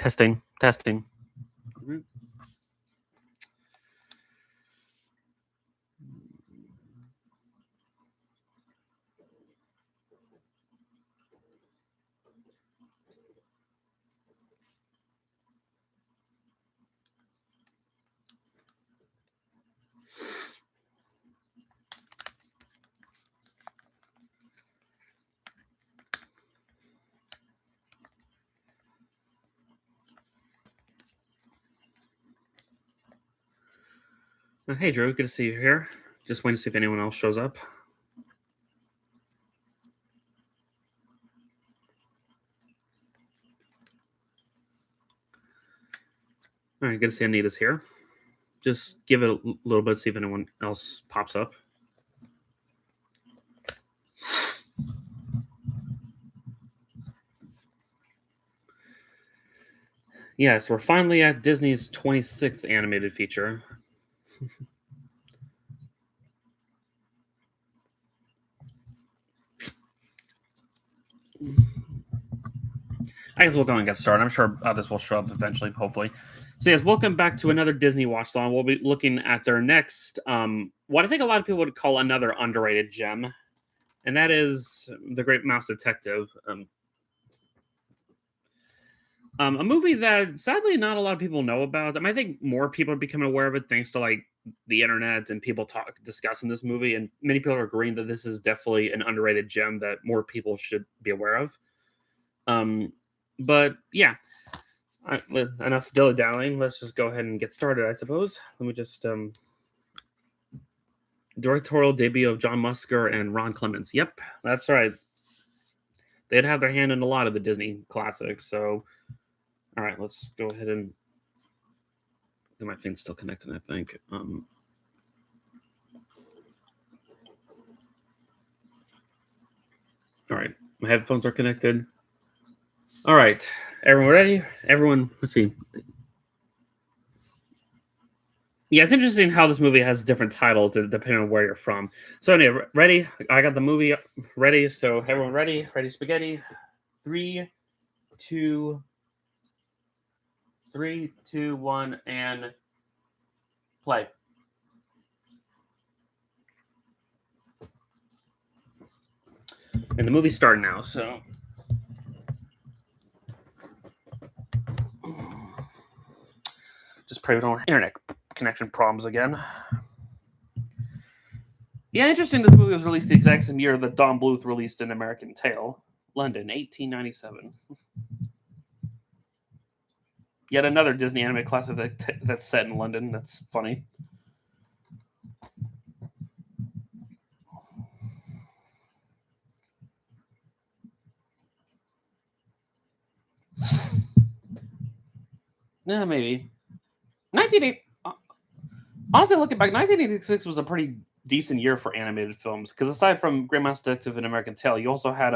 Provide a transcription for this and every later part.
Testing, testing. Hey, Drew, good to see you here. Just waiting to see if anyone else shows up. All right, good to see Anita's here. Just give it a little bit, see if anyone else pops up. Yes, we're finally at Disney's 26th animated feature. I guess we'll go and get started. I'm sure others will show up eventually, hopefully. So, yes, welcome back to another Disney Watch Along. We'll be looking at their next, what I think a lot of people would call another underrated gem, and that is The Great Mouse Detective. A movie that sadly not a lot of people know about. I think more people are becoming aware of it thanks to like the internet and people discussing this movie, and many people are agreeing that this is definitely an underrated gem that more people should be aware of. But yeah, enough dilly dallying. Let's just go ahead and get started. I suppose. Let me just directorial debut of John Musker and Ron Clements. Yep, that's right. They'd have their hand in a lot of the Disney classics. So, all right, let's go ahead and. My thing's still connected, I think. All right, my headphones are connected. All right, everyone ready? Everyone, let's see. Yeah, it's interesting how this movie has different titles depending on where you're from. So anyway, ready? I got the movie ready. So everyone ready? Ready, spaghetti? 3, 2, 3, 2, 1, and play. And the movie's starting now. So just pray we don't have internet connection problems again. Yeah, interesting. This movie was released the exact same year that Don Bluth released An American Tail, London, 1897. Yet another Disney anime classic that's set in London. That's funny. Yeah, maybe. 1980. Honestly, looking back, 1986 was a pretty decent year for animated films because aside from Great Mouse Detective and American Tail, you also had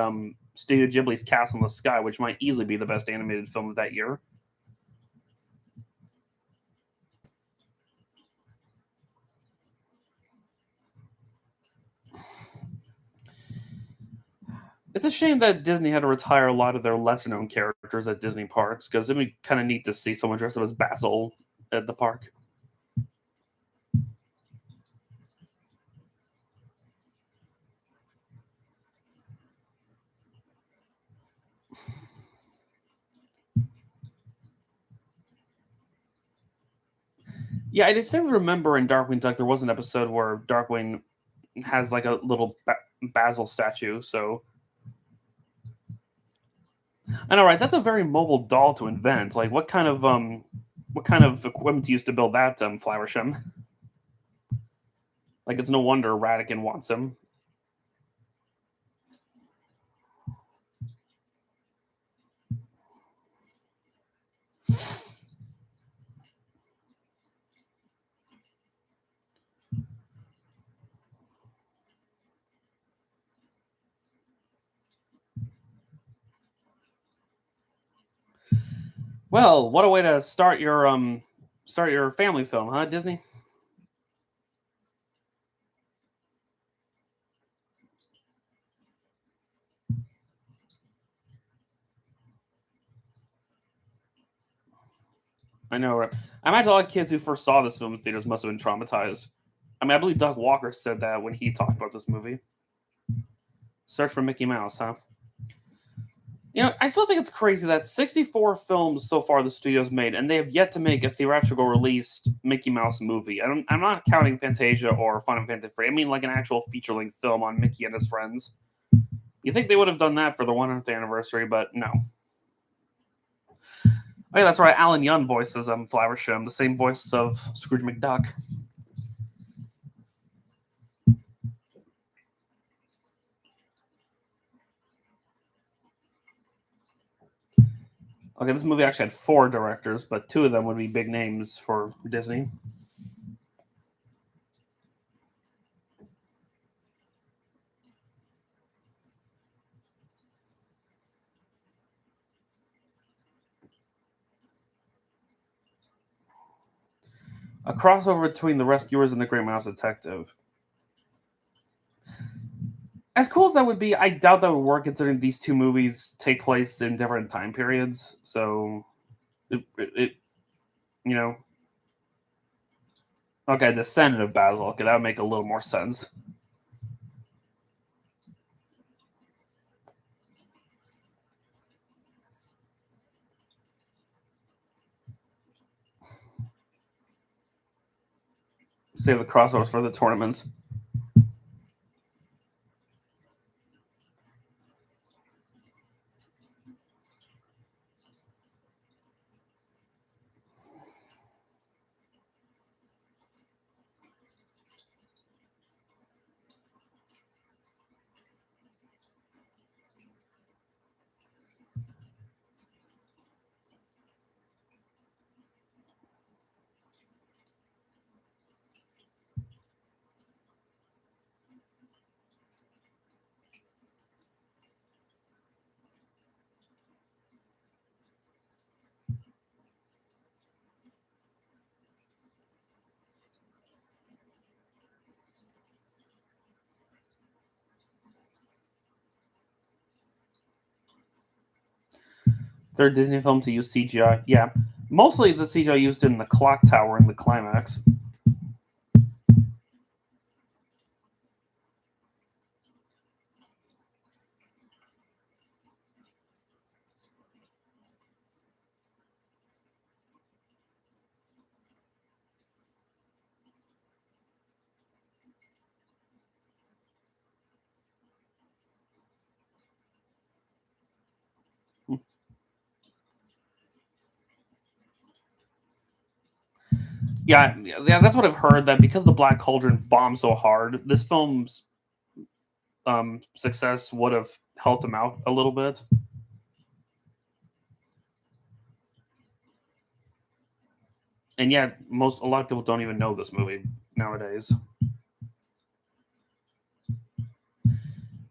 Studio Ghibli's Castle in the Sky, which might easily be the best animated film of that year. It's a shame that Disney had to retire a lot of their lesser known characters at Disney parks because it'd be kind of neat to see someone dressed up as Basil at the park. Yeah, I distinctly remember in Darkwing Duck there was an episode where Darkwing has like a little Basil statue. So I know, right? That's a very mobile doll to invent. Like, what kind of equipment used to build that Flowersham? Like, it's no wonder Radigan wants him. Well, what a way to start your family film, huh, Disney? I know. Right? I imagine a lot of kids who first saw this film in theaters must have been traumatized. I mean, I believe Doug Walker said that when he talked about this movie. Search for Mickey Mouse, huh? You know, I still think it's crazy that 64 films so far the studio's made, and they have yet to make a theatrical released Mickey Mouse movie. I'm not counting Fantasia or Fun and Fancy Free. I mean, like an actual feature length film on Mickey and his friends. You think they would have done that for the 100th anniversary, but no. Oh yeah, that's right. Alan Young voices Flowersham, the same voice of Scrooge McDuck. Okay, this movie actually had 4 directors, but 2 of them would be big names for Disney. A crossover between The Rescuers and The Great Mouse Detective. As cool as that would be, I doubt that would work considering these 2 movies take place in different time periods. So, it you know, okay, Descendant of Basil. Okay, that would make a little more sense. Save the crossovers for the tournaments. Third Disney film to use CGI. Yeah, mostly the CGI used in the clock tower in the climax. Yeah, that's what I've heard. That because the Black Cauldron bombed so hard, this film's success would have helped him out a little bit. And yet, a lot of people don't even know this movie nowadays.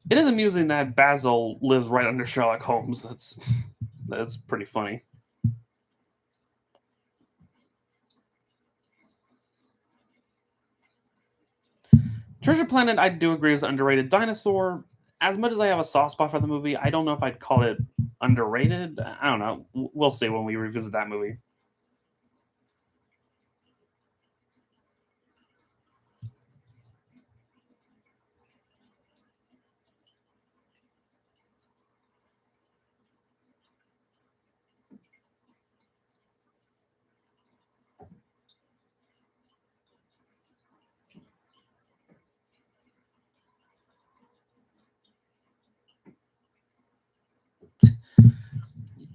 It is amusing that Basil lives right under Sherlock Holmes. That's pretty funny. Treasure Planet, I do agree, is underrated. Dinosaur, as much as I have a soft spot for the movie, I don't know if I'd call it underrated. I don't know. We'll see when we revisit that movie.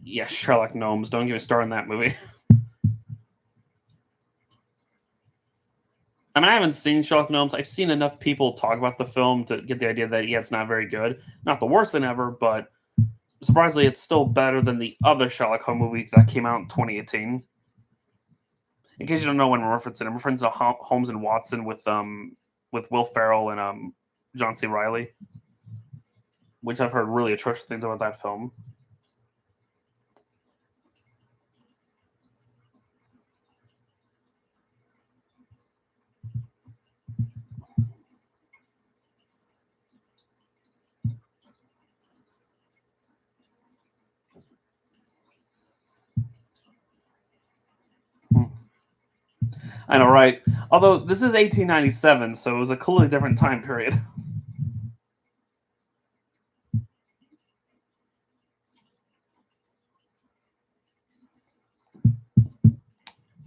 Yeah, Sherlock Gnomes. Don't get me started on that movie. I mean, I haven't seen Sherlock Gnomes. I've seen enough people talk about the film to get the idea that yeah, it's not very good. Not the worst thing ever, but surprisingly, it's still better than the other Sherlock Holmes movie that came out in 2018. In case you don't know what I'm referencing to Holmes and Watson with Will Ferrell and John C. Riley, which I've heard really atrocious things about that film. I know, right? Although this is 1897, so it was a completely different time period.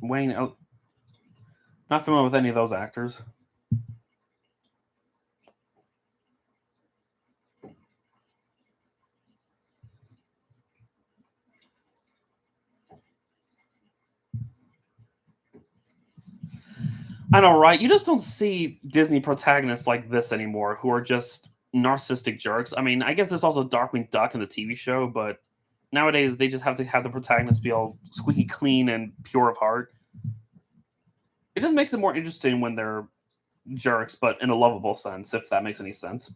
Wayne, not familiar with any of those actors. I know, right? You just don't see Disney protagonists like this anymore who are just narcissistic jerks. I mean, I guess there's also Darkwing Duck in the TV show, but nowadays they just have to have the protagonist be all squeaky clean and pure of heart. It just makes it more interesting when they're jerks, but in a lovable sense, if that makes any sense.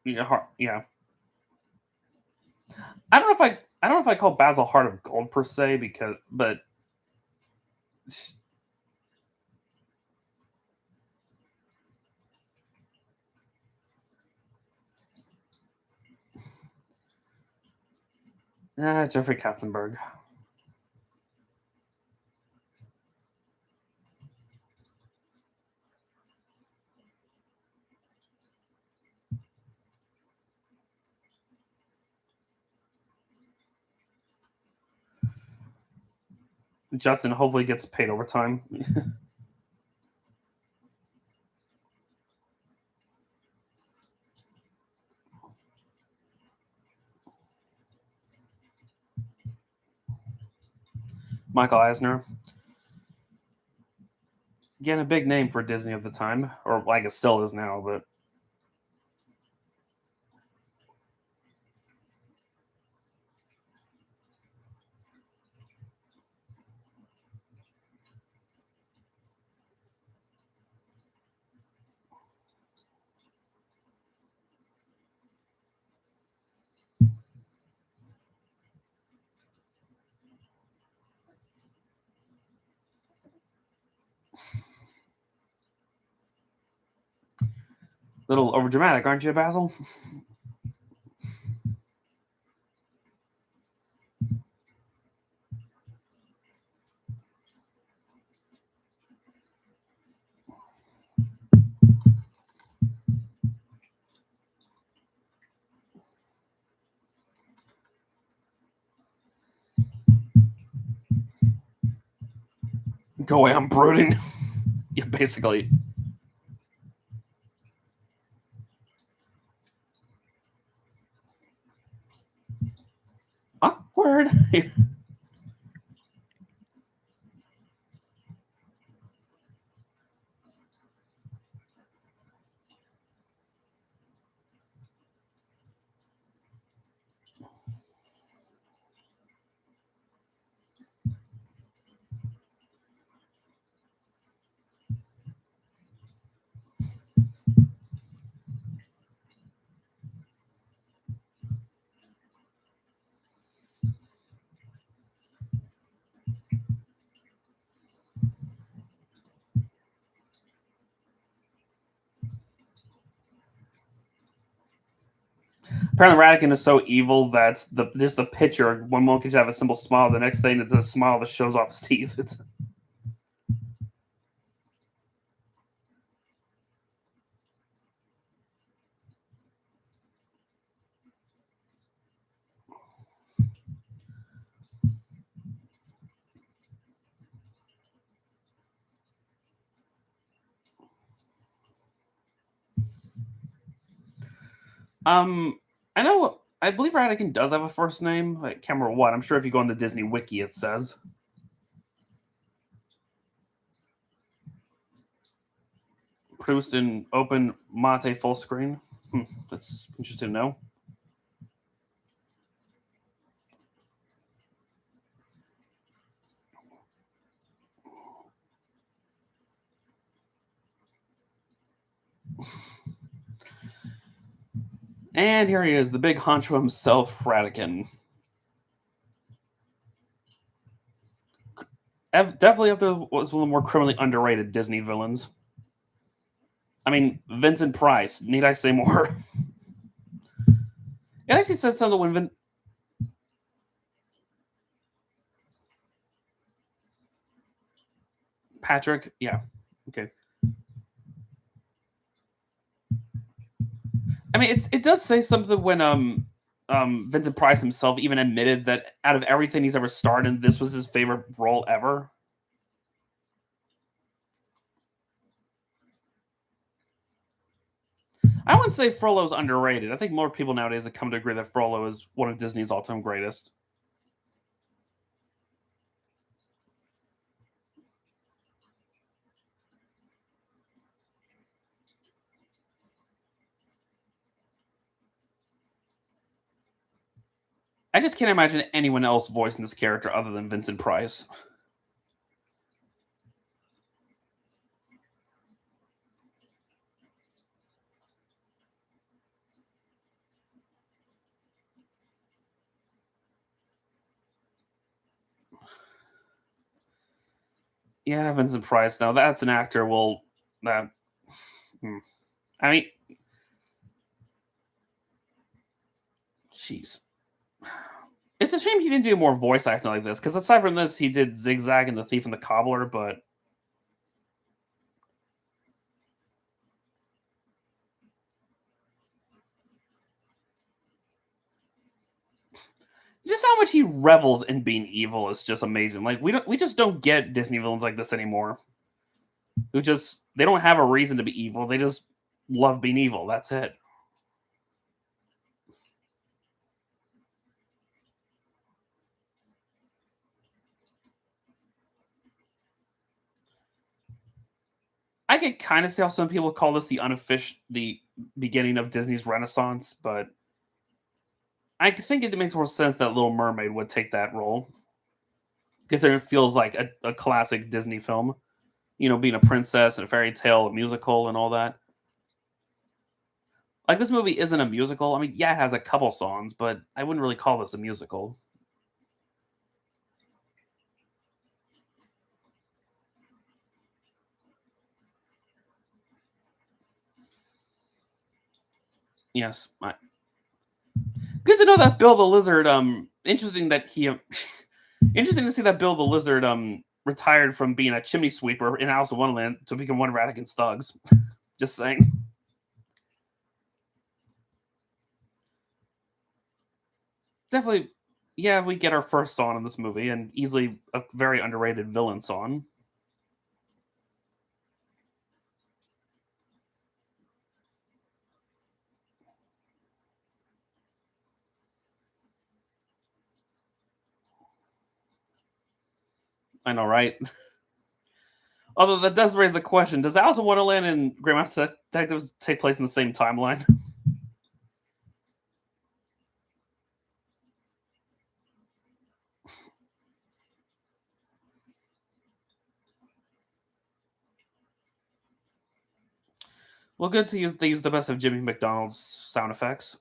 Yeah. I don't know if I call Basil Heart of Gold per se because, but Jeffrey Katzenberg. Justin hopefully gets paid overtime. Michael Eisner. Again, a big name for Disney at the time, or like it still is now, but little overdramatic, aren't you, Basil? Go away, I'm brooding. Yeah, basically. Awkward. Apparently, Radican is so evil that the picture one moment can have a simple smile, the next thing it's a smile that shows off his teeth. It's I know. I believe Radican does have a first name. I can't remember what. I'm sure if you go on the Disney Wiki, it says. Produced in open Mate full screen. That's interesting to know. And here he is, the big honcho himself, Radican. Definitely up there was one of the more criminally underrated Disney villains. I mean, Vincent Price. Need I say more? It actually said something when Patrick, yeah, okay. I mean, it does say something when Vincent Price himself even admitted that out of everything he's ever starred in, this was his favorite role ever. I wouldn't say Frollo's underrated. I think more people nowadays have come to agree that Frollo is one of Disney's all-time greatest. I just can't imagine anyone else voicing this character other than Vincent Price. Yeah, Vincent Price. Now that's an actor. Well, that. I mean, jeez. It's a shame he didn't do more voice acting like this, because aside from this, he did Zigzag and The Thief and the Cobbler, but just how much he revels in being evil is just amazing. Like we just don't get Disney villains like this anymore. Who just they don't have a reason to be evil. They just love being evil. That's it. I can kind of see how some people call this the beginning of Disney's Renaissance, but I think it makes more sense that Little Mermaid would take that role, considering it feels like a classic Disney film. You know, being a princess and a fairy tale, a musical, and all that. Like this movie isn't a musical. I mean, yeah, it has a couple songs, but I wouldn't really call this a musical. Yes, good to know that Bill the Lizard. Interesting that he. Interesting to see that Bill the Lizard retired from being a chimney sweeper in Alice in Wonderland to become one of Ratigan's thugs. Just saying. Definitely, yeah, we get our first song in this movie, and easily a very underrated villain song. I know, right? Although that does raise the question: does Alice in Wonderland and Grandmaster Detective take place in the same timeline? Well, good to use. They use the best of Jimmy McDonald's sound effects.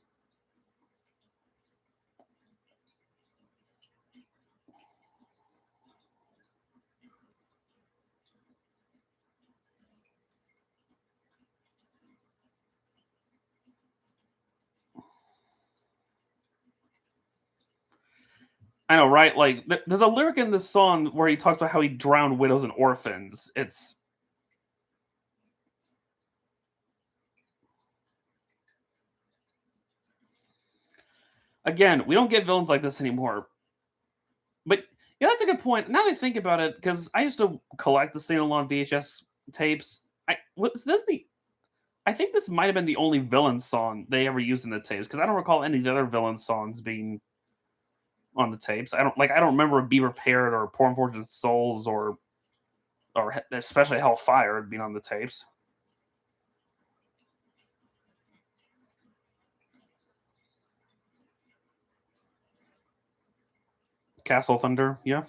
I know, right? Like, there's a lyric in this song where he talks about how he drowned widows and orphans. It's again, we don't get villains like this anymore. But yeah, that's a good point. Now that I think about it, because I used to collect the Saint Laurent VHS tapes. I was this the I think this might have been the only villain song they ever used in the tapes, because I don't recall any of the other villain songs being on the tapes. I don't remember Be Prepared or Poor Unfortunate Souls or especially Hellfire being on the tapes. Castle Thunder, yeah.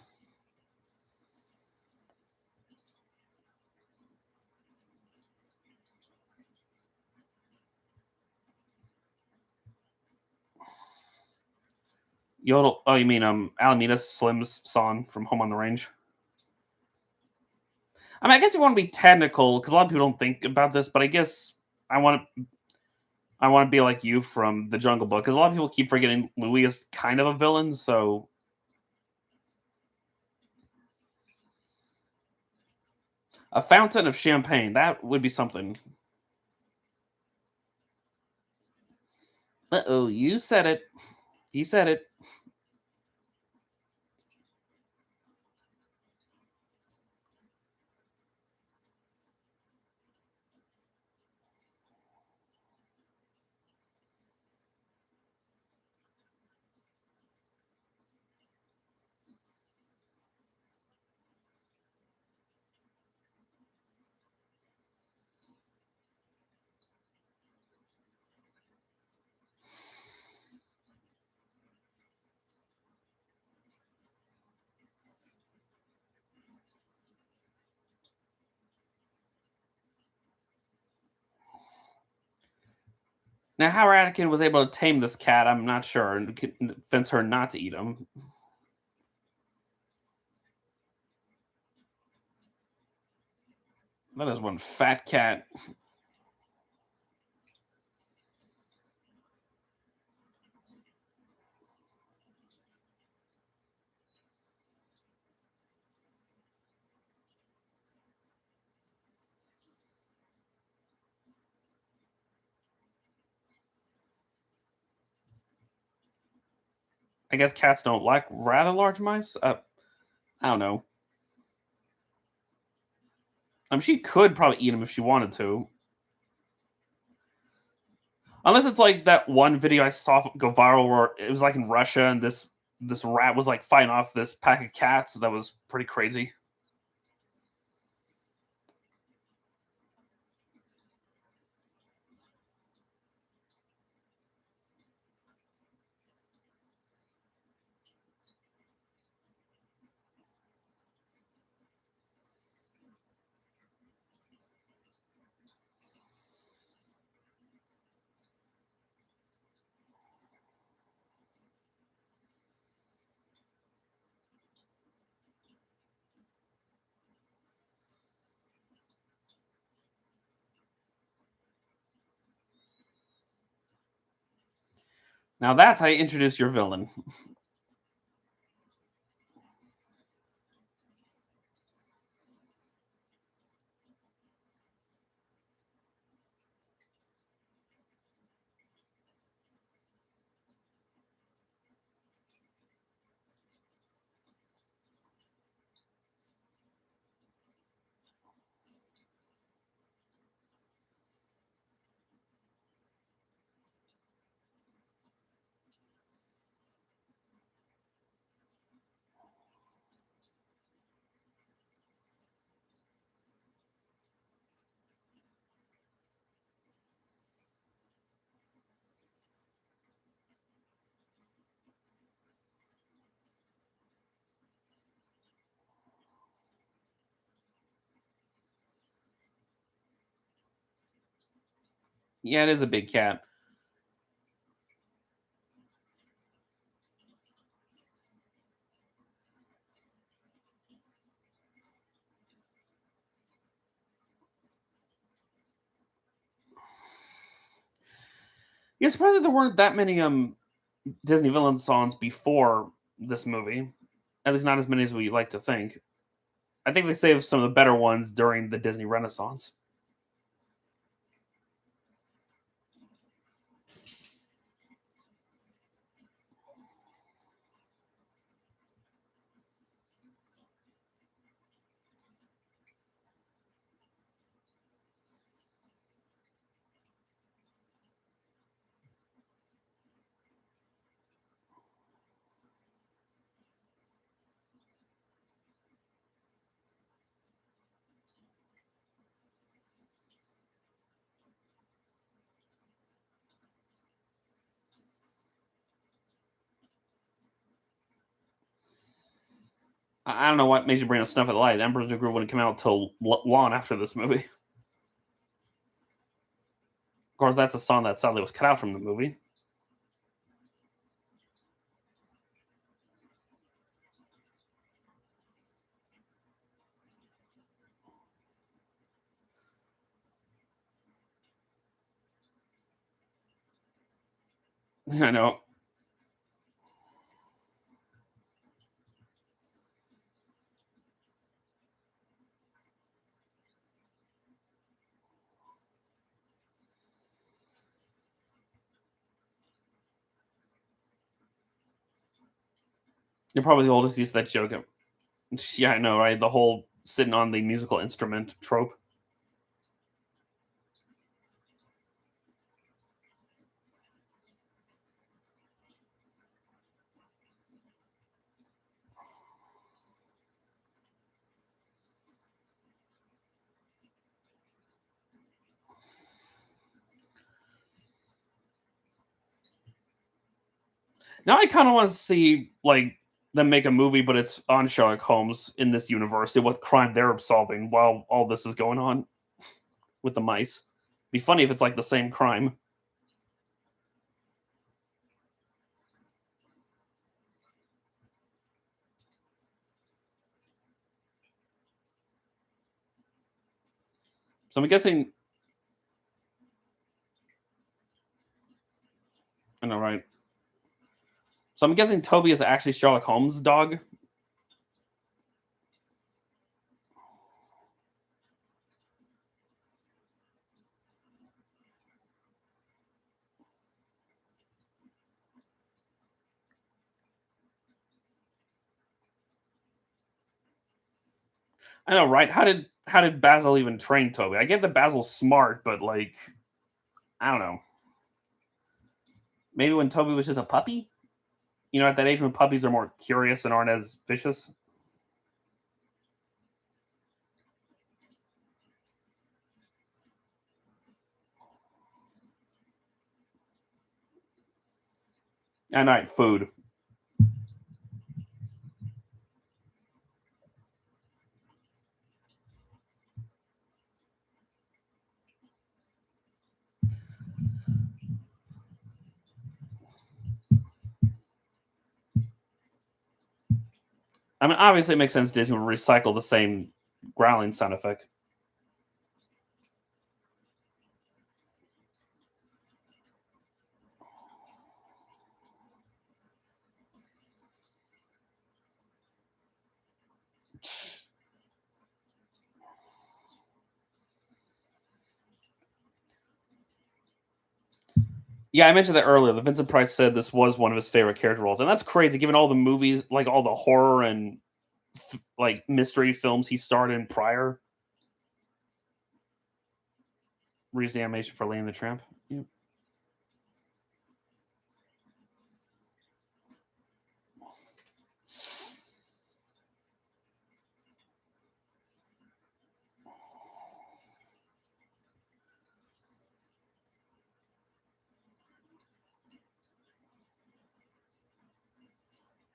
Yodel. Oh, you mean Alameda Slim's song from Home on the Range? I mean, I guess you want to be technical because a lot of people don't think about this, but I guess I want to. I want to be like you from the Jungle Book because a lot of people keep forgetting Louis is kind of a villain. So a fountain of champagne that would be something. Uh-oh, you said it. He said it. Now, how Anakin was able to tame this cat, I'm not sure, and convince her not to eat him. That is one fat cat. I guess cats don't like rather large mice. I don't know. She could probably eat him if she wanted to. Unless it's like that one video I saw go viral where it was like in Russia and this rat was like fighting off this pack of cats. That was pretty crazy. Now that's how you introduce your villain. Yeah, it is a big cat. Yeah, surprisingly there weren't that many Disney villain songs before this movie. At least not as many as we like to think. I think they saved some of the better ones during the Disney Renaissance. I don't know what made you bring up Snuff at the Light. Emperor's New Groove wouldn't come out till long after this movie. Of course, that's a song that sadly was cut out from the movie. I know. You're probably the oldest used to that joke. Yeah, I know, right? The whole sitting on the musical instrument trope. Now I kind of want to see like them make a movie, but it's on Sherlock Holmes in this universe and what crime they're solving while all this is going on with the mice. Be funny if it's like the same crime. So I'm guessing. I know, right? So I'm guessing Toby is actually Sherlock Holmes' dog. I know, right? How did Basil even train Toby? I get that Basil's smart, but like I don't know. Maybe when Toby was just a puppy, at that age when puppies are more curious and aren't as vicious. And all right, food. I mean, obviously, it makes sense Disney would recycle the same growling sound effect. Yeah, I mentioned that earlier. That Vincent Price said this was one of his favorite character roles, and that's crazy given all the movies, like all the horror and like mystery films he starred in prior. Reads the animation for Lady and the Tramp. Yeah.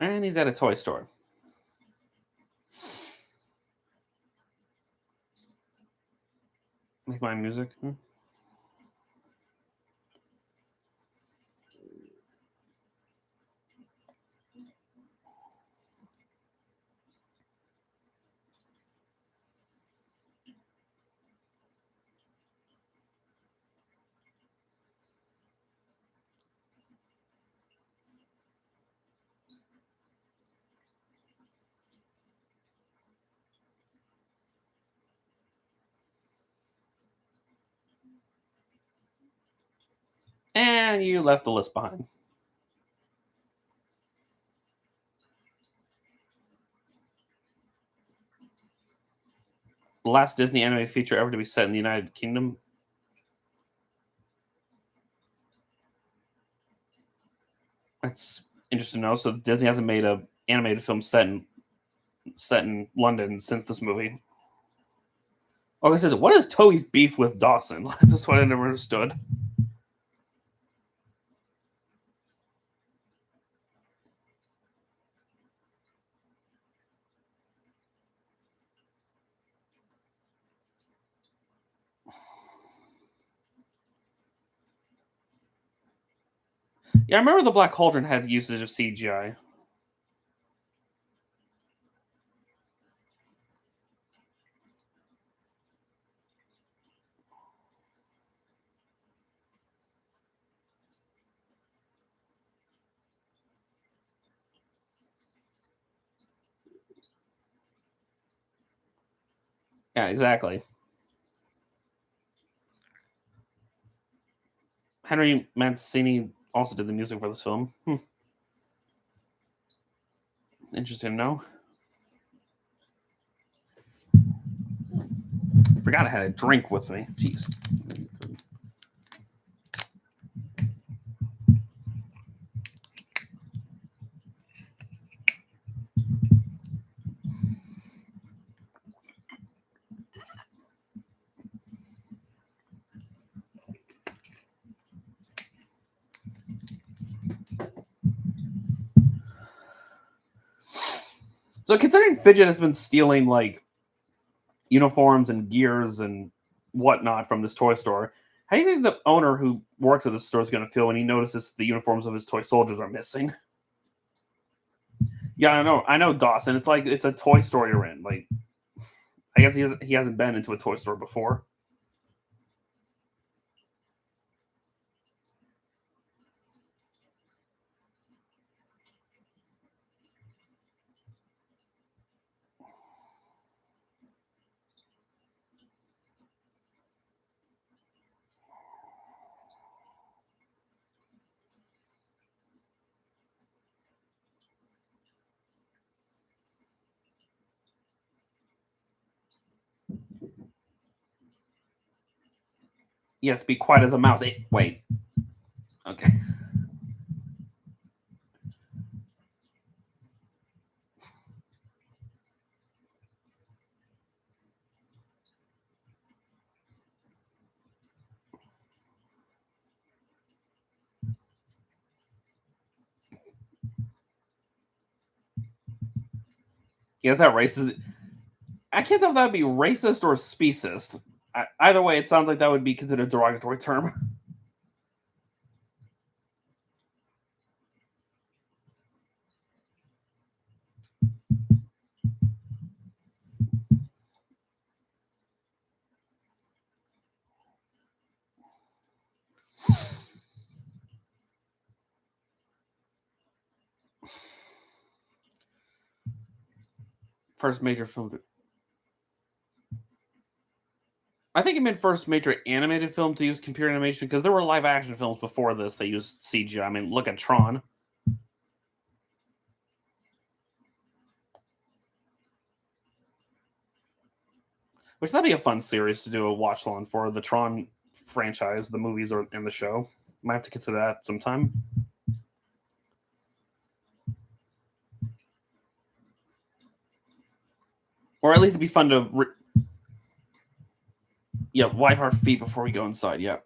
And he's at a toy store. Make my music. And you left the list behind. The last Disney animated feature ever to be set in the United Kingdom. That's interesting to know. So Disney hasn't made a animated film set in London since this movie. Oh, it says, what is Toby's beef with Dawson? That's what I never understood. Yeah, I remember the Black Cauldron had usage of CGI. Yeah, exactly. Henry Mancini also did the music for this film. Interesting to know. Forgot I had a drink with me. Jeez. So considering Fidget has been stealing like uniforms and gears and whatnot from this toy store, how do you think the owner who works at the store is going to feel when he notices the uniforms of his toy soldiers are missing? Yeah, I know, Dawson. It's like it's a toy store you're in. Like, I guess he hasn't been into a toy store before. Yes, be quiet as a mouse. Hey, wait. Okay. Yeah, is that racist? I can't tell if that would be racist or speciest. Either way, it sounds like that would be considered a derogatory term. First major film. I think it meant first major animated film to use computer animation because there were live action films before this that used CGI. I mean, look at Tron. Which that'd be a fun series to do a watch along for the Tron franchise, the movies or and the show. Might have to get to that sometime. Or at least it'd be fun to wipe our feet before we go inside. Yeah.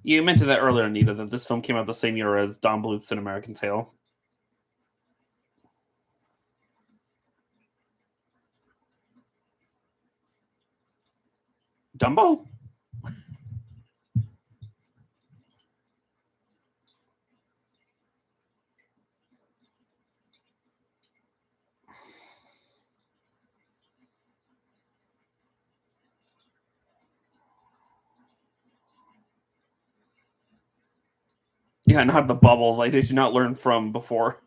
You mentioned that earlier, Anita, that this film came out the same year as Don Bluth's An American Tail. Dumbo? Yeah, not the bubbles. I did you not learn from before.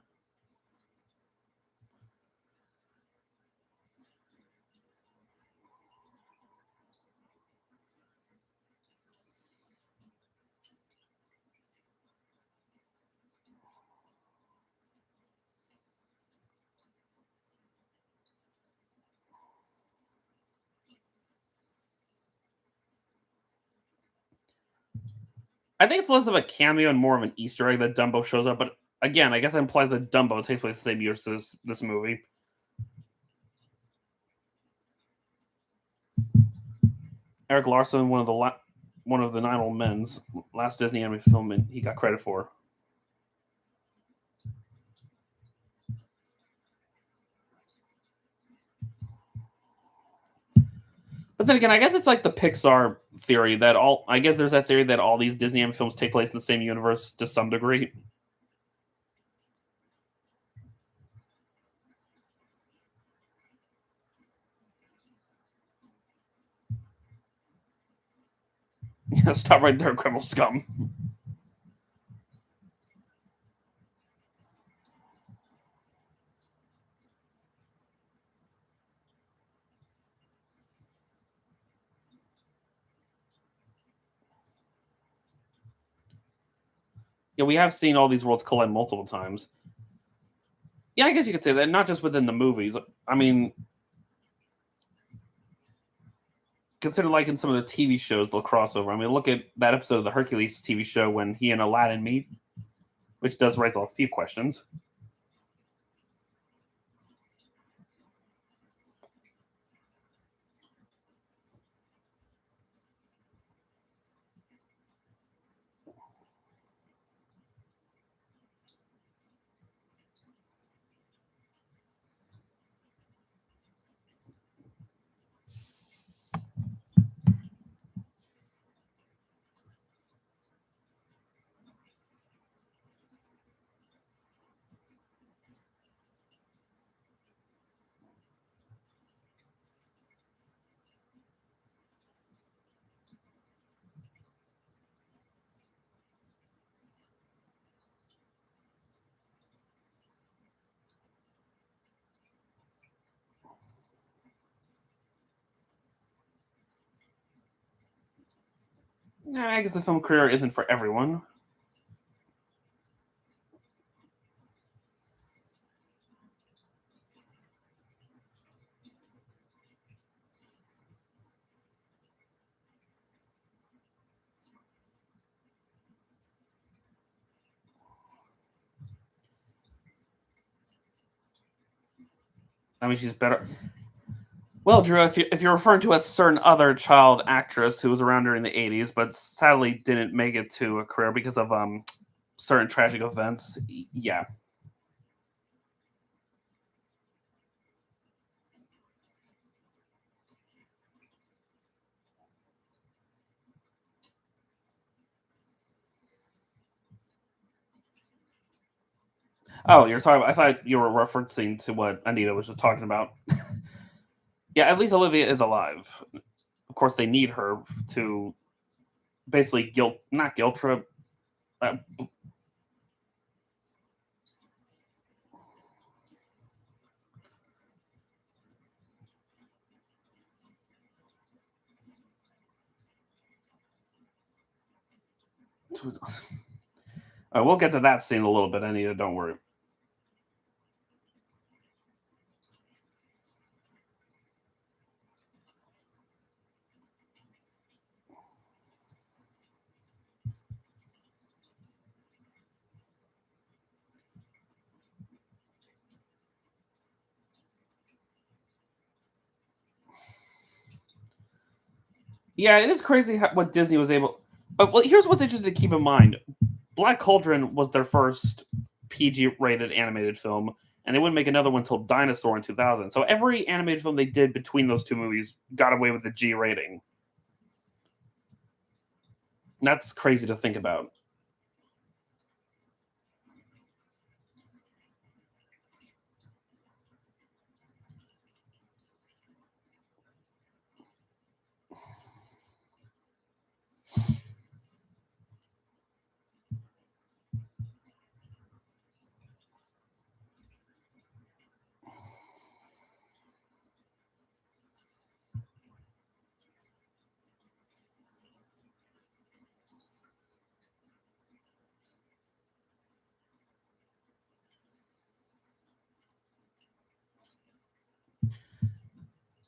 I think it's less of a cameo and more of an Easter egg that Dumbo shows up. But again, I guess it implies that Dumbo takes place the same year as this movie. Eric Larson, one of the Nine Old Men's last Disney animated film, and he got credit for. But then again, I guess it's like the Pixar theory that all. I guess there's that theory that all these Disney animated films take place in the same universe to some degree. Yeah, stop right there, criminal scum. Yeah, we have seen all these worlds collide multiple times. Yeah, I guess you could say that. Not just within the movies. I mean, consider like in some of the TV shows they'll cross over. I mean, look at that episode of the Hercules TV show when he and Aladdin meet, which does raise a few questions. Yeah, I guess the film career isn't for everyone. I mean, she's better. Well, Drew, if you're referring to a certain other child actress who was around during the '80s, but sadly didn't make it to a career because of certain tragic events, yeah. Oh, you're talking. I thought you were referencing to what Anita was just talking about. Yeah, at least Olivia is alive. Of course, they need her to basically not guilt trip. Uh, we'll get to that scene in a little bit, Anita. Don't worry. Yeah, it is crazy what Disney was able. Well, here's what's interesting to keep in mind: Black Cauldron was their first PG-rated animated film, and they wouldn't make another one until Dinosaur in 2000. So every animated film they did between those two movies got away with the G rating. That's crazy to think about.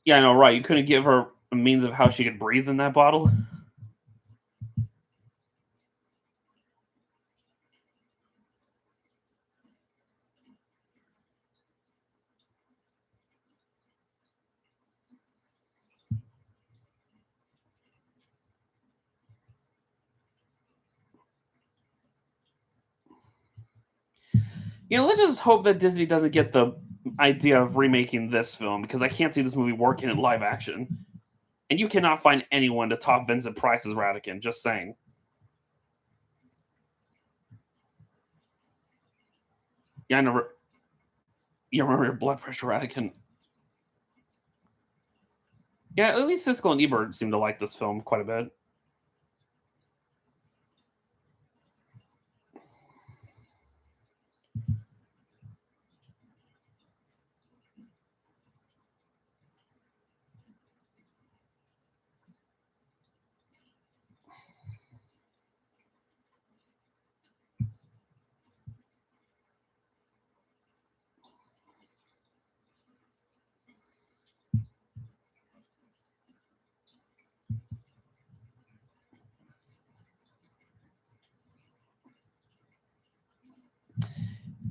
Yeah, I know, right? You couldn't give her a means of how she could breathe in that bottle. Let's just hope that Disney doesn't get the idea of remaking this film because I can't see this movie working in live action. And you cannot find anyone to top Vincent Price's Radican. Just saying. Yeah, I never. You remember your blood pressure Radican? Yeah, at least Siskel and Ebert seem to like this film quite a bit.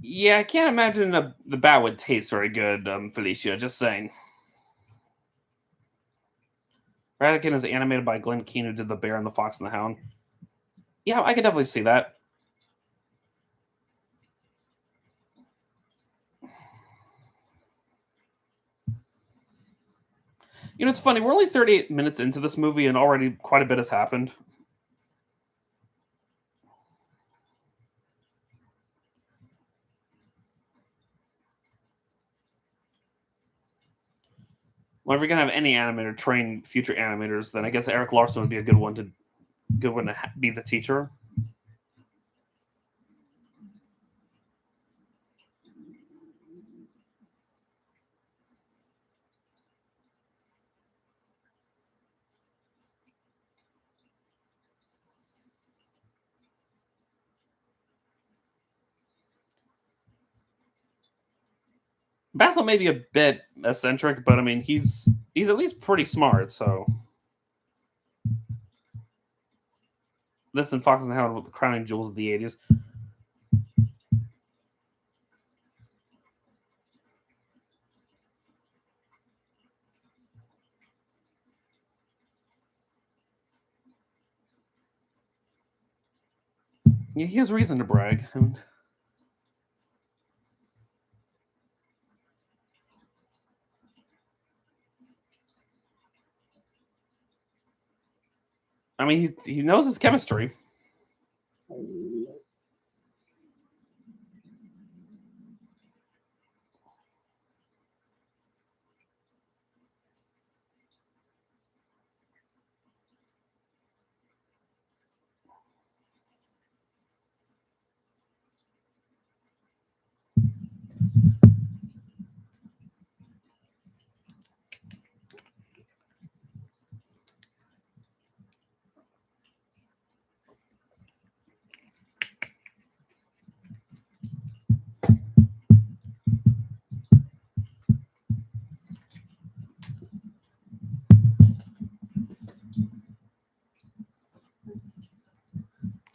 Yeah, I can't imagine the bat would taste very good, Felicia. Just saying. Ratigan is animated by Glenn Keane, who did The Bear and the Fox and the Hound. Yeah, I could definitely see that. You know, it's funny. We're only 38 minutes into this movie, and already quite a bit has happened. Well, if you're gonna have any animator train future animators, then I guess Eric Larson would be a good one to be the teacher. Basil may be a bit eccentric, but I mean he's at least pretty smart. So this and Fox and the Hound with the crowning jewels of the '80s. Yeah, he has reason to brag. I mean, he knows his chemistry.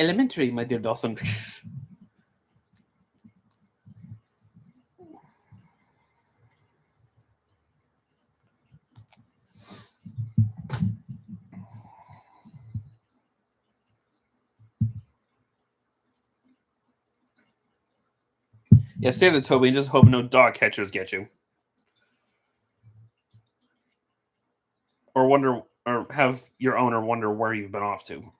Elementary, my dear Dawson. Yeah, stay there, Toby, and just hope no dog catchers get you, or have your owner wonder where you've been off to.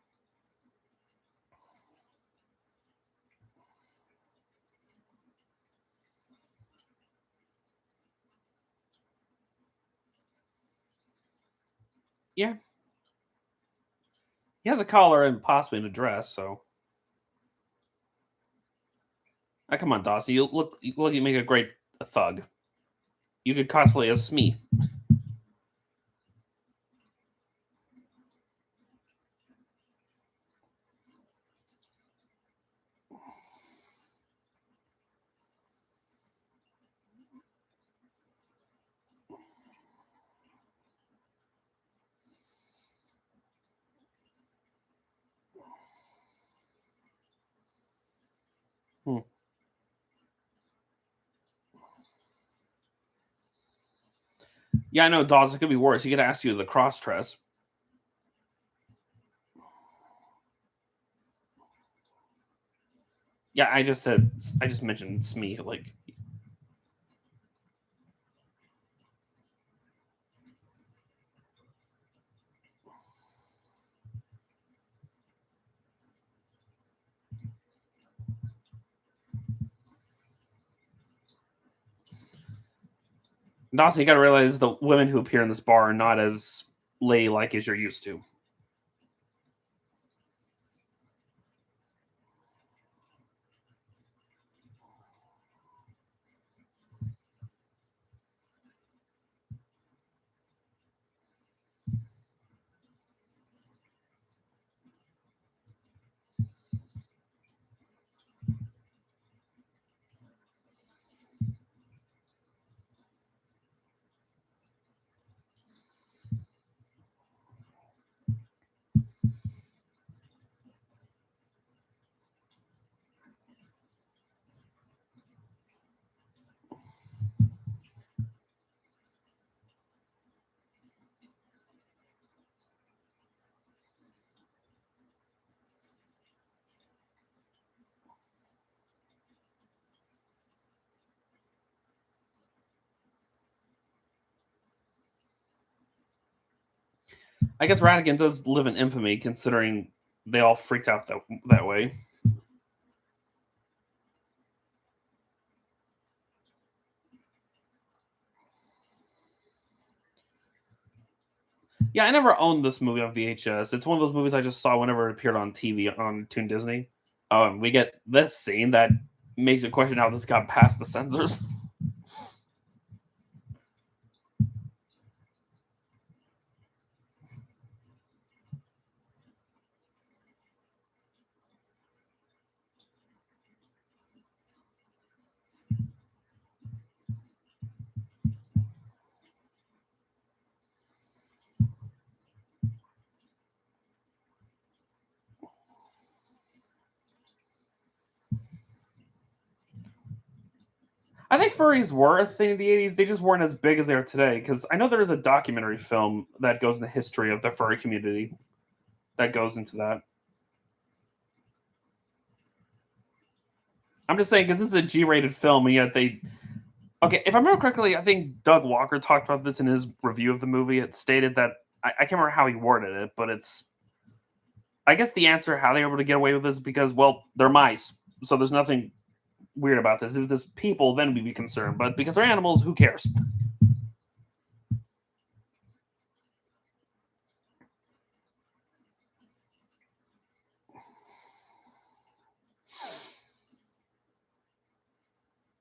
Yeah, he has a collar and possibly a dress. So, come on, Dawson, you make a great thug. You could cosplay as Smee. Hmm. Yeah, I know, Dawson. It could be worse. He could ask you the cross dress. Yeah, I just mentioned Smee. Like, Dawson, you got to realize the women who appear in this bar are not as ladylike as you're used to. I guess Radigan does live in infamy, considering they all freaked out that way. Yeah, I never owned this movie on VHS. It's one of those movies I just saw whenever it appeared on TV on Toon Disney. We get this scene that makes you question how this got past the censors. I think furries were a thing in the 80s. They just weren't as big as they are today. Because I know there is a documentary film that goes in the history of the furry community that goes into that. I'm just saying because this is a G-rated film, and yet they. Okay, if I remember correctly, I think Doug Walker talked about this in his review of the movie. It stated that I can't remember how he worded it, but it's. I guess the answer how they're able to get away with this is because well they're mice, so there's nothing weird about this. If there's people, then we'd be concerned. But because they're animals, who cares?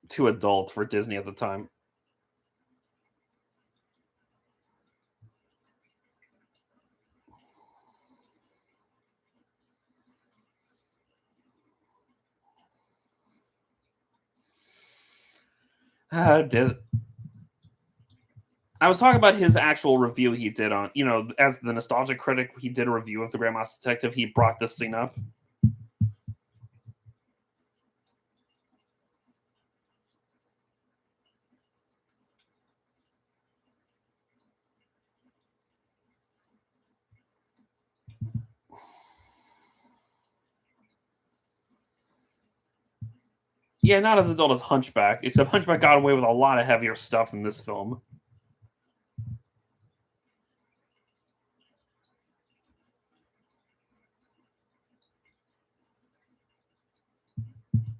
Too adult for Disney at the time. Dis- I was talking about his actual review he did on, as the nostalgia critic, he did a review of the Grandma's Detective. He brought this scene up. Yeah, not as adult as Hunchback, except Hunchback got away with a lot of heavier stuff in this film.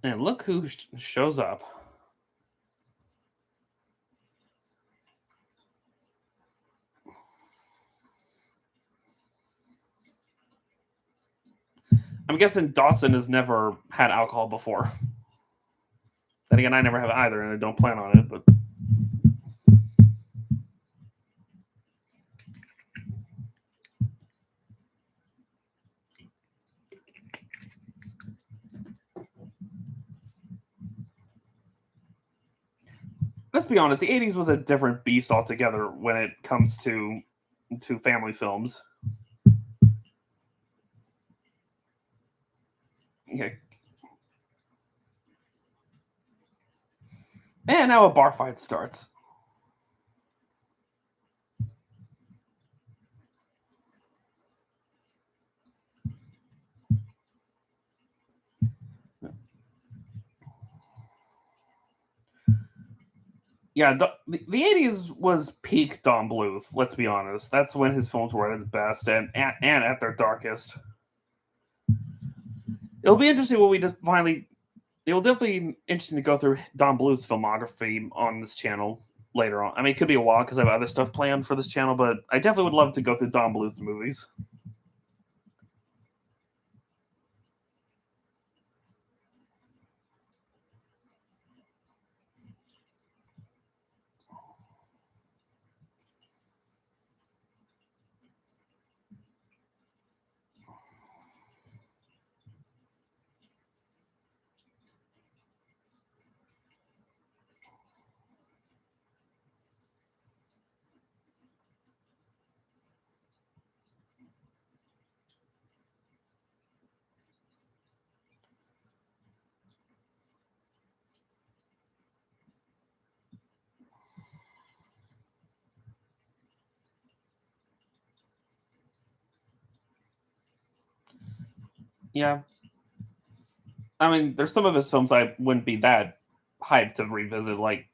And look who shows up. I'm guessing Dawson has never had alcohol before. Then again, I never have either, and I don't plan on it. But let's be honest, the '80s was a different beast altogether when it comes to family films. Yeah. And now a bar fight starts. Yeah, the 80s was peak Don Bluth, let's be honest. That's when his films were at its best and at their darkest. It'll be interesting when we just finally. It will definitely be interesting to go through Don Bluth's filmography on this channel later on. I mean, it could be a while because I have other stuff planned for this channel, but I definitely would love to go through Don Bluth's movies. Yeah. I mean, there's some of his films I wouldn't be that hyped to revisit, like,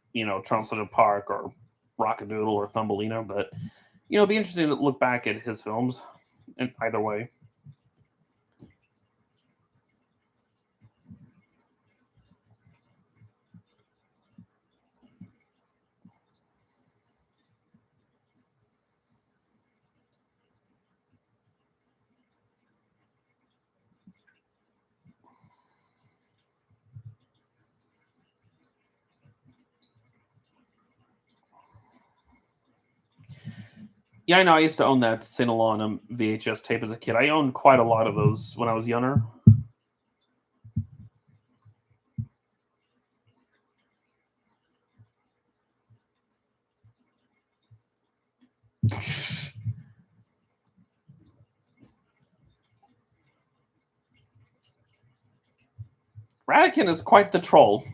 Trunks Park or Rockadoodle or Thumbelina, but It'd be interesting to look back at his films, in either way. Yeah, I know. I used to own that Cinelon VHS tape as a kid. I owned quite a lot of those when I was younger. Radican is quite the troll.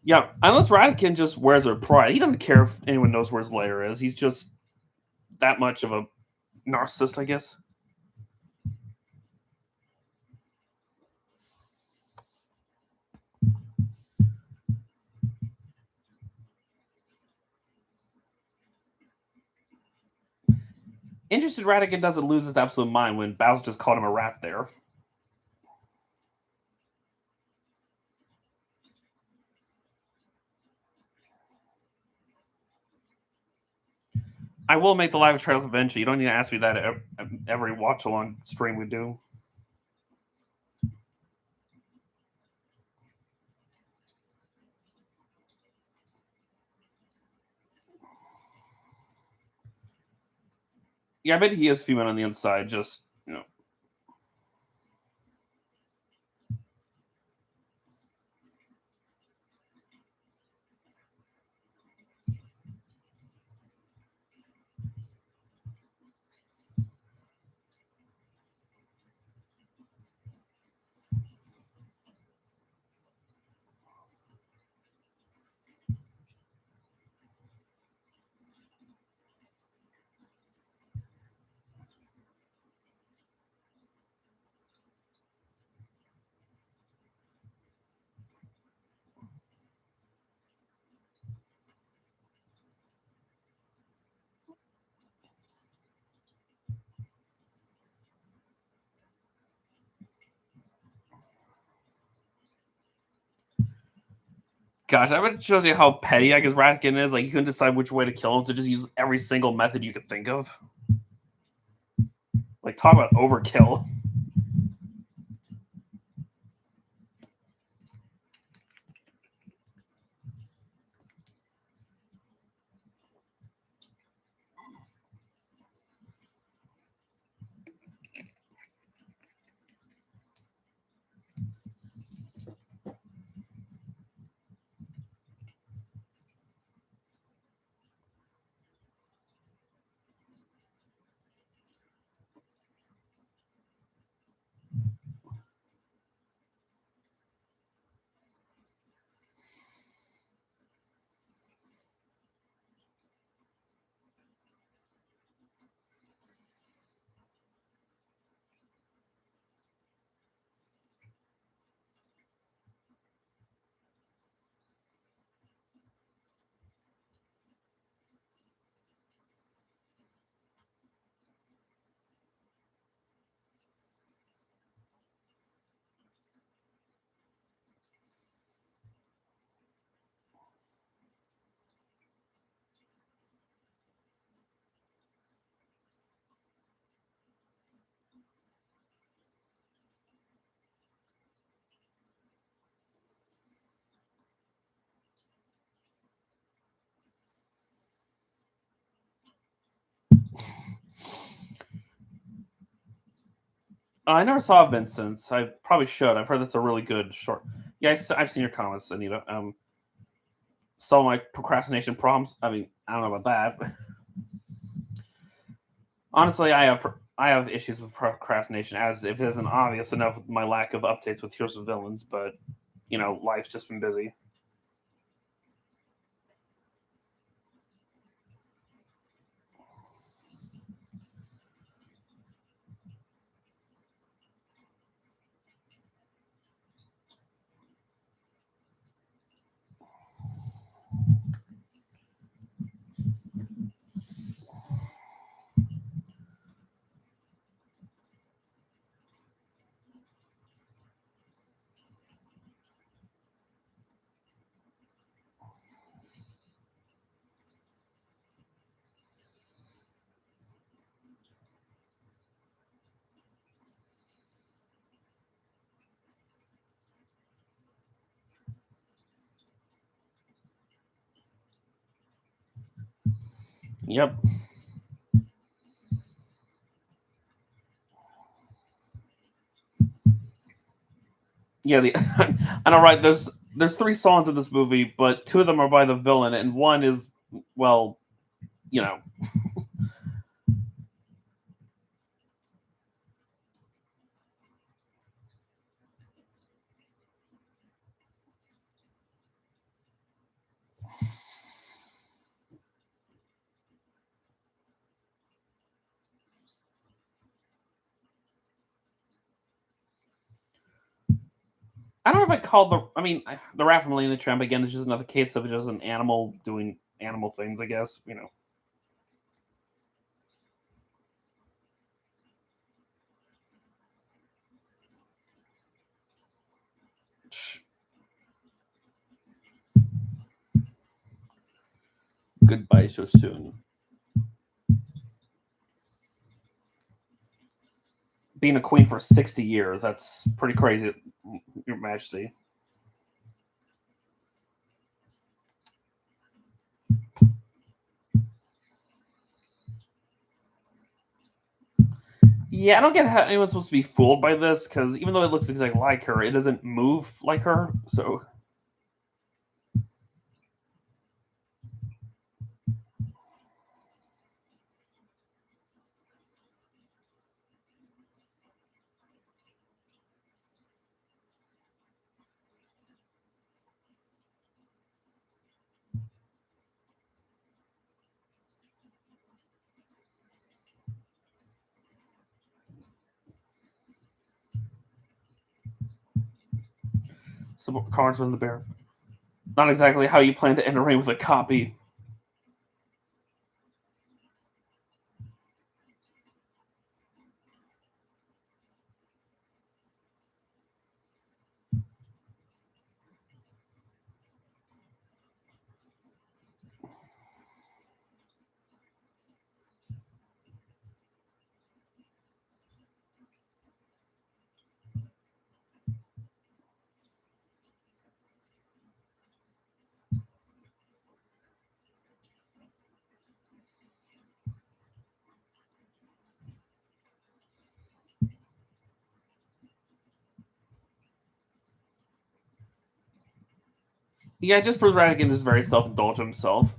Yeah, unless Radican just wears a pride. He doesn't care if anyone knows where his lair is. He's just that much of a narcissist, I guess. Interested Radican doesn't lose his absolute mind when Bowser just called him a rat there. I will make the live trail eventually. You don't need to ask me that every watch along stream we do. Yeah, I bet he is female on the inside. Just gosh, I bet it shows you how petty I guess Radican is. Like you couldn't decide which way to kill him, to just use every single method you could think of. Like talk about overkill. I never saw Vincent's. I probably should. I've heard that's a really good short. Yeah, I've seen your comments, Anita. Saw my procrastination problems. I mean, I don't know about that, but honestly, I have issues with procrastination, as if it isn't obvious enough with my lack of updates with Heroes and Villains. But life's just been busy. Yep. Yeah, I know, right? There's three songs in this movie, but two of them are by the villain, and one is, well, you know. I don't know if I call the. I mean, the rat from Lady and the Tramp again is just another case of just an animal doing animal things. I guess, you know. Goodbye so soon. Being a queen for 60 years, that's pretty crazy, Your Majesty. Yeah, I don't get how anyone's supposed to be fooled by this because even though it looks exactly like her, it doesn't move like her. So some cards from the bear. Not exactly how you plan to end a reign with a copy. Yeah, it just proves Radigan is very self-indulgent himself.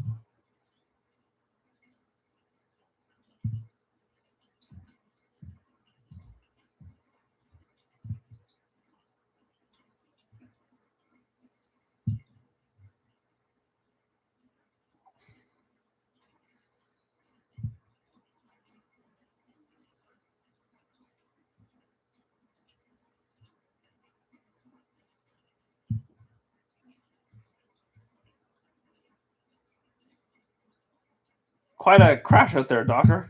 Quite a crash out there, Doctor.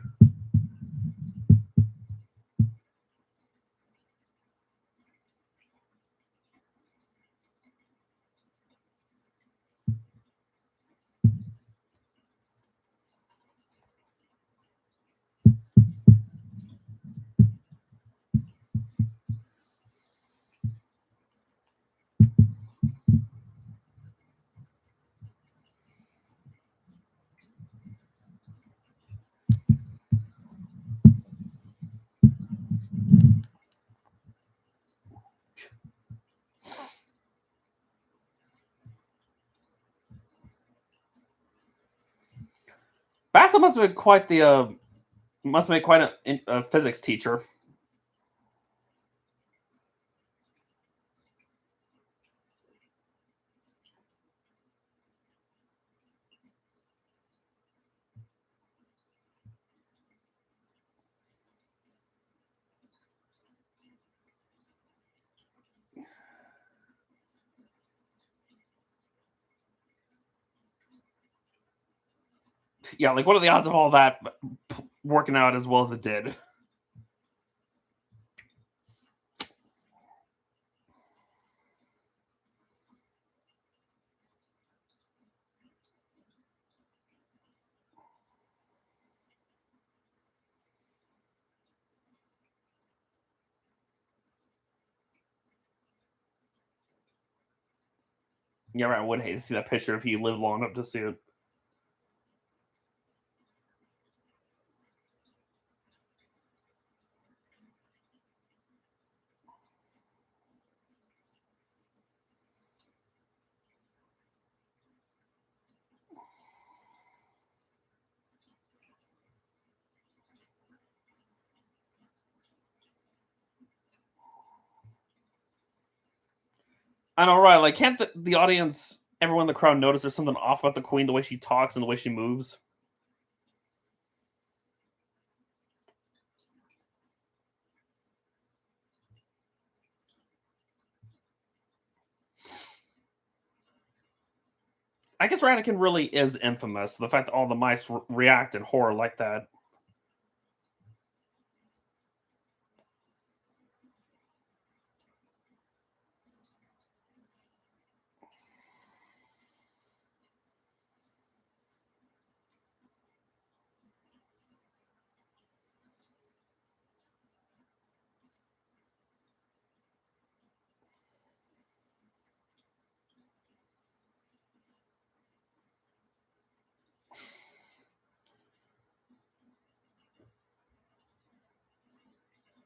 Bassel must have been quite the must have been quite a physics teacher. Yeah, like what are the odds of all that working out as well as it did? Yeah, right. I would hate to see that picture if he lived long enough to see it. I know, right? Like, can't the audience, everyone in the crowd, notice there's something off about the queen, the way she talks and the way she moves? I guess Ratican really is infamous. The fact that all the mice react in horror like that.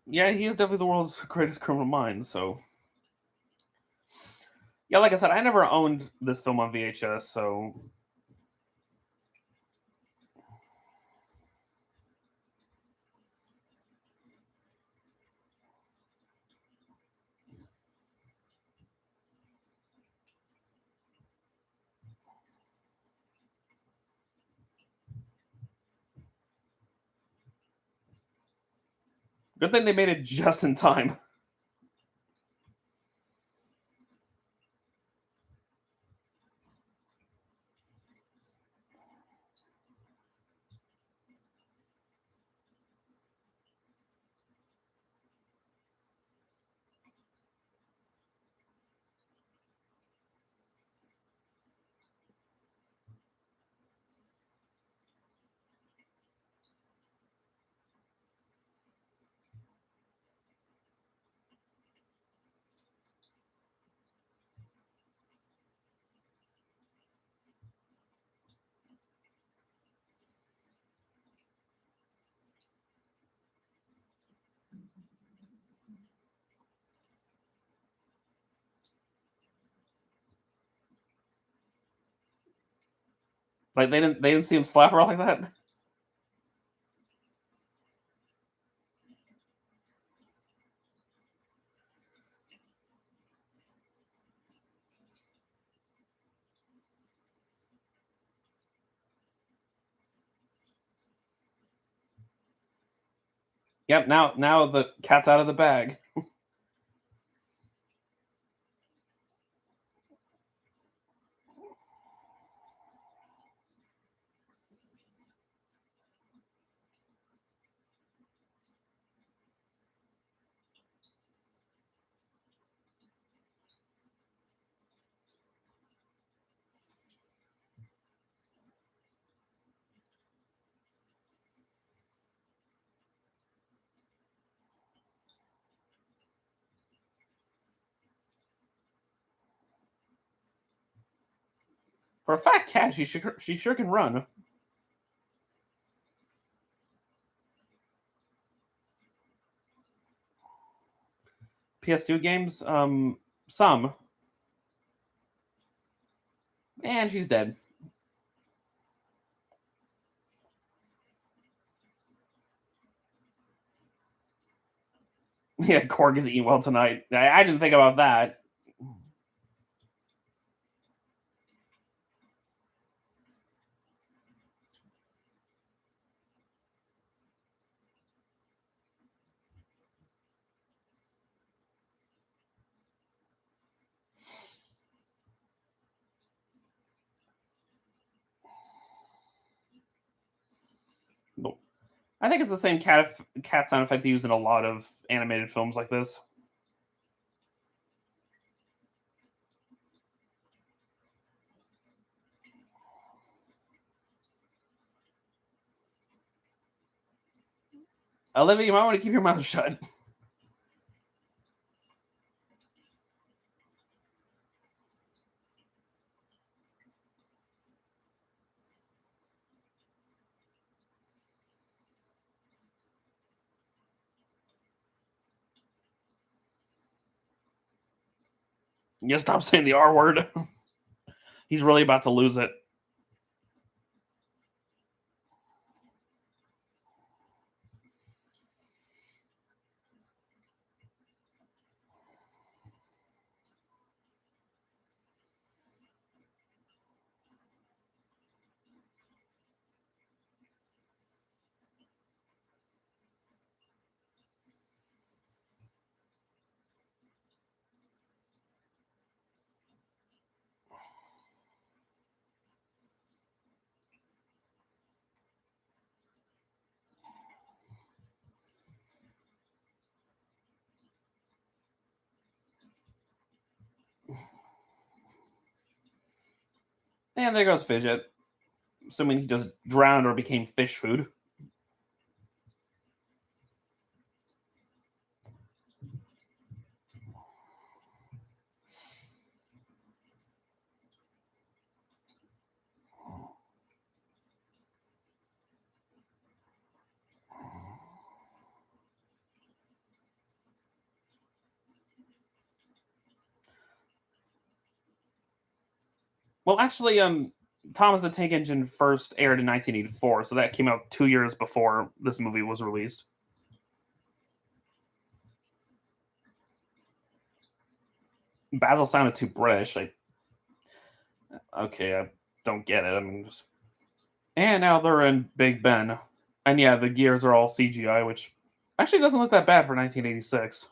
Yeah, he is definitely the world's greatest criminal mind. So, yeah, like I said, I never owned this film on VHS. So, good thing they made it just in time. Like they didn't see him slap her like that. Yep. Now the cat's out of the bag. For a fat cat, she sure can run. PS2 games, some, and she's dead. Yeah, Korg is eating well tonight. I didn't think about that. Nope. I think it's the same cat sound effect they use in a lot of animated films like this. Olivia, you might want to keep your mouth shut. You stop saying the R word. He's really about to lose it. And there goes Fidget. Assuming he just drowned or became fish food. Well, actually, Thomas the Tank Engine first aired in 1984, so that came out 2 years before this movie was released. Basil sounded too British. Okay, I don't get it. I mean, and now they're in Big Ben, and yeah, the gears are all CGI, which actually doesn't look that bad for 1986.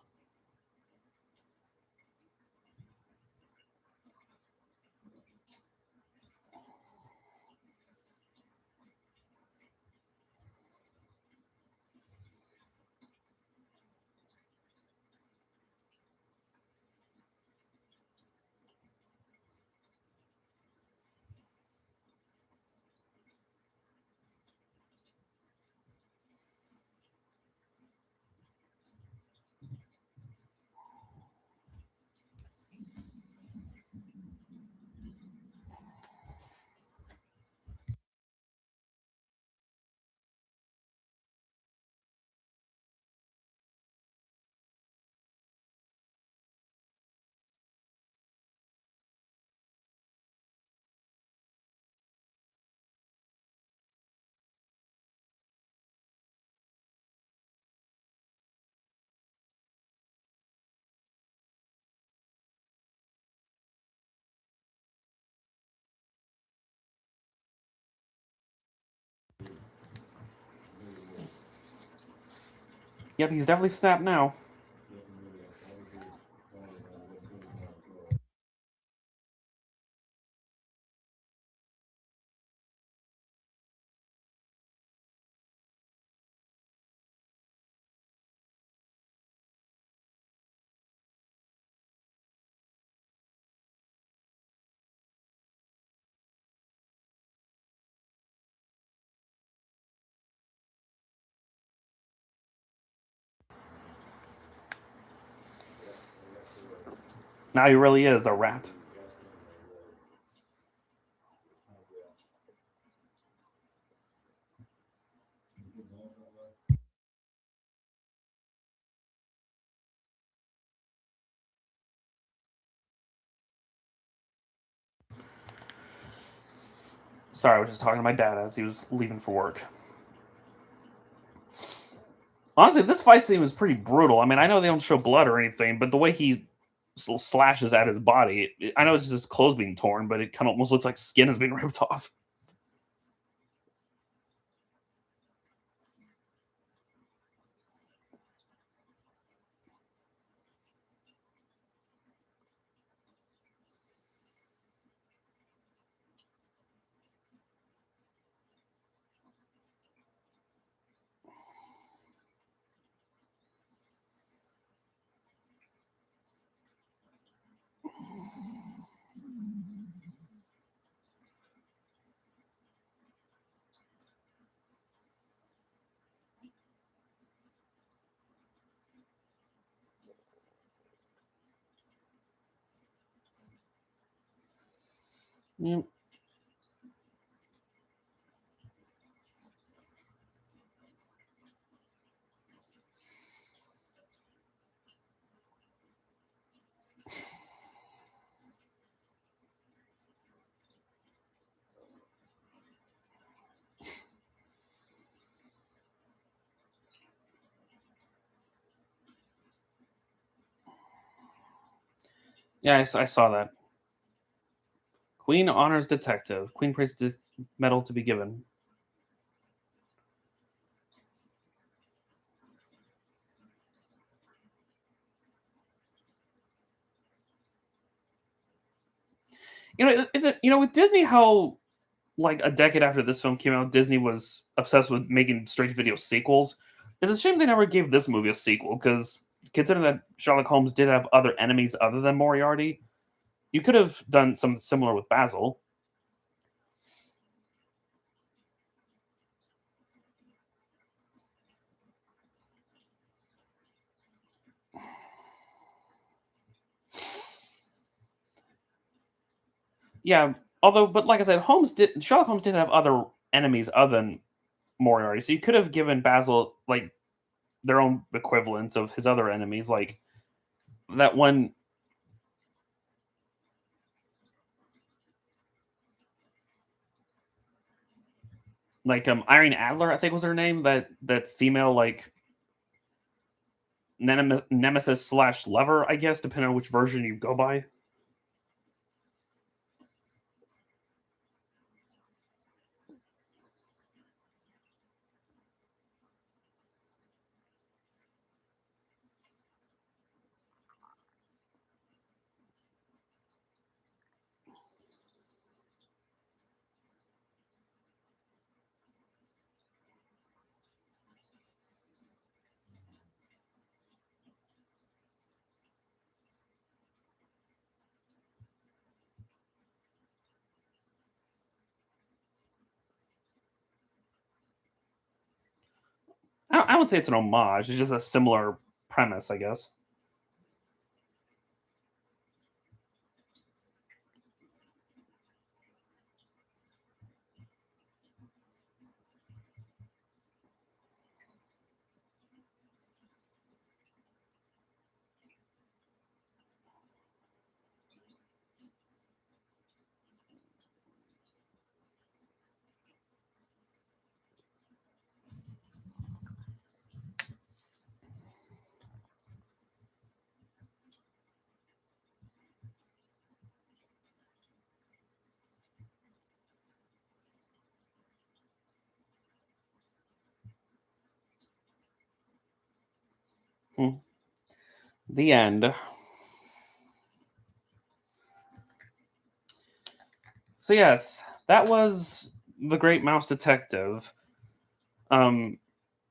Yep, he's definitely snapped now. Now he really is a rat. Sorry, I was just talking to my dad as he was leaving for work. Honestly, this fight scene was pretty brutal. I mean, I know they don't show blood or anything, but the way he slashes at his body, I know it's just his clothes being torn, but it kind of almost looks like skin has been ripped off. Yeah. Yeah, I saw that. Queen honors detective. Queen prays medal to be given. Is it with Disney how like a decade after this film came out, Disney was obsessed with making straight to video sequels. It's a shame they never gave this movie a sequel because considering that Sherlock Holmes did have other enemies other than Moriarty, you could have done something similar with Basil. Yeah, although, but like I said, Sherlock Holmes did have other enemies other than Moriarty, so you could have given Basil like their own equivalents of his other enemies, like that one, like Irene Adler, I think was her name. That female like nemesis slash lover, I guess, depending on which version you go by. I would say it's an homage. It's just a similar premise, I guess. Hmm. The end. So yes, that was The Great Mouse Detective. Um,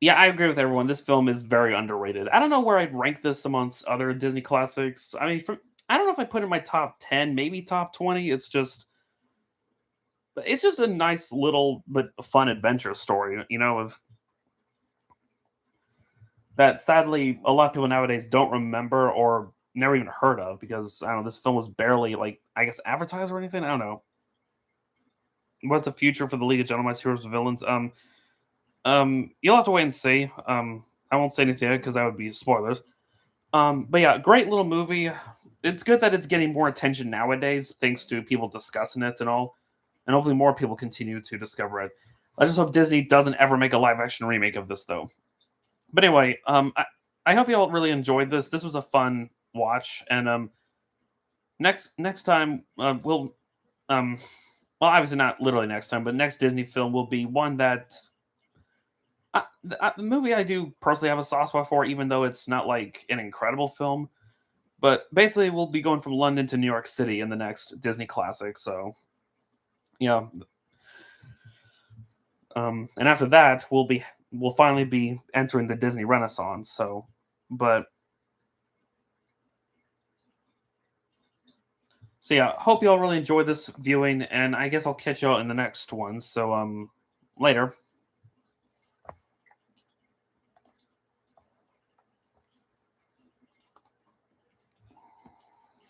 yeah, I agree with everyone. This film is very underrated. I don't know where I'd rank this amongst other Disney classics. I mean, I don't know if I put it in my top 10, maybe top 20. It's just a nice little but fun adventure story, of that sadly a lot of people nowadays don't remember or never even heard of because I don't know, this film was barely like I guess advertised or anything. I don't know. What's the future for the League of Gentlemen's Heroes and Villains? You'll have to wait and see. I won't say anything because that would be spoilers. But yeah, great little movie. It's good that it's getting more attention nowadays, thanks to people discussing it and all, and hopefully more people continue to discover it. I just hope Disney doesn't ever make a live action remake of this though. But anyway, I hope you all really enjoyed this. This was a fun watch, and next time um well obviously not literally next time, but next Disney film will be one that the movie I do personally have a soft spot for, even though it's not like an incredible film. But basically, we'll be going from London to New York City in the next Disney classic. So yeah, and after that, we'll finally be entering the Disney Renaissance. So, but so yeah, hope you all really enjoyed this viewing, and I guess I'll catch you all in the next one. So later.